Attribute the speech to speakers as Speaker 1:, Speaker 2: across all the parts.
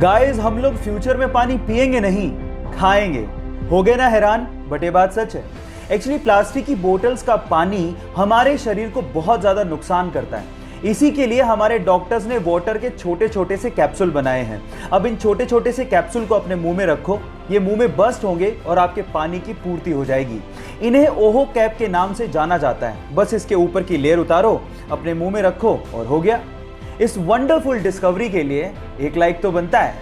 Speaker 1: Guys, हम लोग future में पानी पिएंगे नहीं, खाएंगे। हो गए ना हैरान? बट ये बात सच है। एक्चुअली प्लास्टिक की बोतल्स का पानी हमारे शरीर को बहुत ज्यादा नुकसान करता है। इसी के लिए हमारे डॉक्टर्स ने वाटर के छोटे छोटे से कैप्सूल बनाए हैं। अब इन छोटे छोटे से कैप्सूल को अपने मुंह में रखो, ये मुंह में बस्ट होंगे और आपके पानी की पूर्ति हो जाएगी। इन्हें ओहो कैप के नाम से जाना जाता है। बस इसके ऊपर की लेयर उतारो, अपने मुंह में रखो और हो गया। इस वंडरफुल डिस्कवरी के लिए एक लाइक तो बनता है।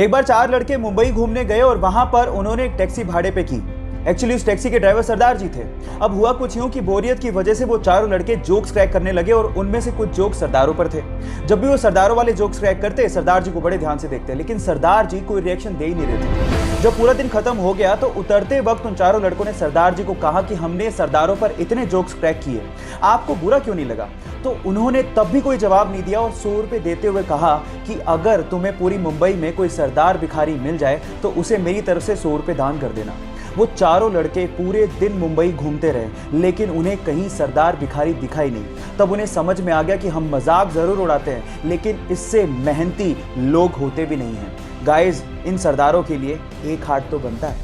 Speaker 1: एक बार 4 लड़के मुंबई घूमने गए और वहां पर उन्होंने एक टैक्सी भाड़े पे की। एक्चुअली उस टैक्सी के ड्राइवर सरदार जी थे। अब हुआ कुछ यूं कि बोरियत की वजह से वो चारों लड़के जोक्स क्रैक करने लगे और उनमें से कुछ जोक्स सरदारों पर थे। जब भी वो सरदारों वाले जोक्स क्रैक करते, सरदार जी को बड़े ध्यान से देखते, लेकिन सरदार जी कोई रिएक्शन दे ही नहीं रहे थे। जब पूरा दिन खत्म हो गया तो उतरते वक्त उन चारों लड़कों ने सरदार जी को कहा कि हमने सरदारों पर इतने जोक्स क्रैक किए, आपको बुरा क्यों नहीं लगा? तो उन्होंने तब भी कोई जवाब नहीं दिया और 100 रुपए देते हुए कहा कि अगर तुम्हें पूरी मुंबई में कोई सरदार भिखारी मिल जाए तो उसे मेरी तरफ से 100 रुपए दान कर देना। वो चारों लड़के पूरे दिन मुंबई घूमते रहे, लेकिन उन्हें कहीं सरदार भिखारी दिखाई नहीं। तब उन्हें समझ में आ गया कि हम मजाक जरूर उड़ाते हैं, लेकिन इससे मेहनती लोग होते भी नहीं हैं। गाइस, इन सरदारों के लिए एक हाथ तो बनता है।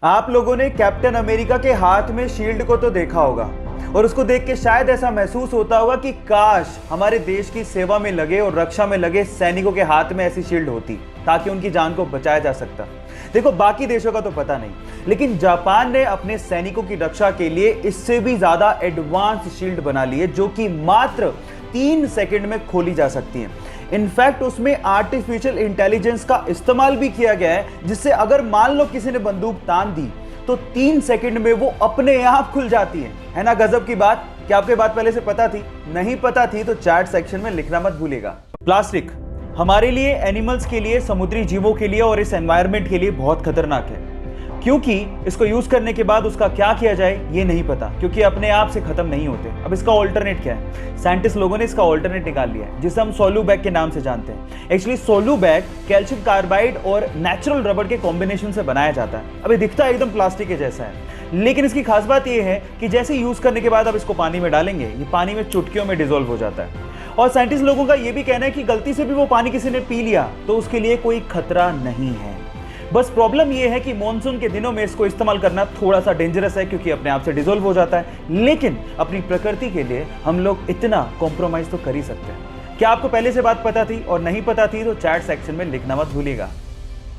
Speaker 1: आप लोगों ने कैप्टन अमेरिका के हाथ में शील्ड को तो देखा होगा और उसको देख के शायद ऐसा महसूस होता होगा कि काश हमारे देश की सेवा में लगे और रक्षा में लगे सैनिकों के हाथ में ऐसी शील्ड होती ताकि उनकी जान को बचाया जा सकता। देखो, बाकी देशों का तो पता नहीं, लेकिन जापान ने अपने सैनिकों की रक्षा के लिए इससे भी ज्यादा एडवांस शील्ड बना ली है, जो कि मात्र 3 सेकंड में खोली जा सकती है। इनफैक्ट उसमें आर्टिफिशियल इंटेलिजेंस का इस्तेमाल भी किया गया है, जिससे अगर मान लो किसी ने बंदूक तान दी तो 3 सेकंड में वो अपने आप खुल जाती है ना? गजब की बात। क्या आपको बात पहले से पता थी? नहीं पता थी तो चैट सेक्शन में लिखना मत भूलिएगा। प्लास्टिक हमारे लिए, एनिमल्स के लिए, समुद्री जीवों के लिए और इस एनवायरनमेंट के लिए बहुत खतरनाक है, क्योंकि इसको यूज करने के बाद उसका क्या किया जाए ये नहीं पता, क्योंकि अपने आप से खत्म नहीं होते। अब इसका ऑल्टरनेट क्या है? साइंटिस्ट लोगों ने इसका ऑल्टरनेट निकाल लिया है, जिसे हम सोलू बैग के नाम से जानते हैं। एक्चुअली सोलू बैग कैल्शियम कार्बाइड और नेचुरल रबर के कॉम्बिनेशन से बनाया जाता है। अब ये दिखता है एकदम प्लास्टिक के जैसा है, लेकिन इसकी खास बात यह है कि जैसे यूज करने के बाद अब इसको पानी में डालेंगे, ये पानी में चुटकियों में डिसॉल्व हो जाता है। और साइंटिस्ट लोगों का यह भी कहना है कि गलती से भी वो पानी किसी ने पी लिया तो उसके लिए कोई खतरा नहीं है। बस प्रॉब्लम यह है कि मॉनसून के दिनों में इसको इस्तेमाल करना थोड़ा सा डेंजरस है, क्योंकि अपने आप से डिसॉल्व हो जाता है। लेकिन अपनी प्रकृति के लिए हम लोग इतना कॉम्प्रोमाइज तो कर ही सकते हैं। क्या आपको पहले से बात पता थी? और नहीं पता थी तो चैट सेक्शन में लिखना मत भूलिएगा।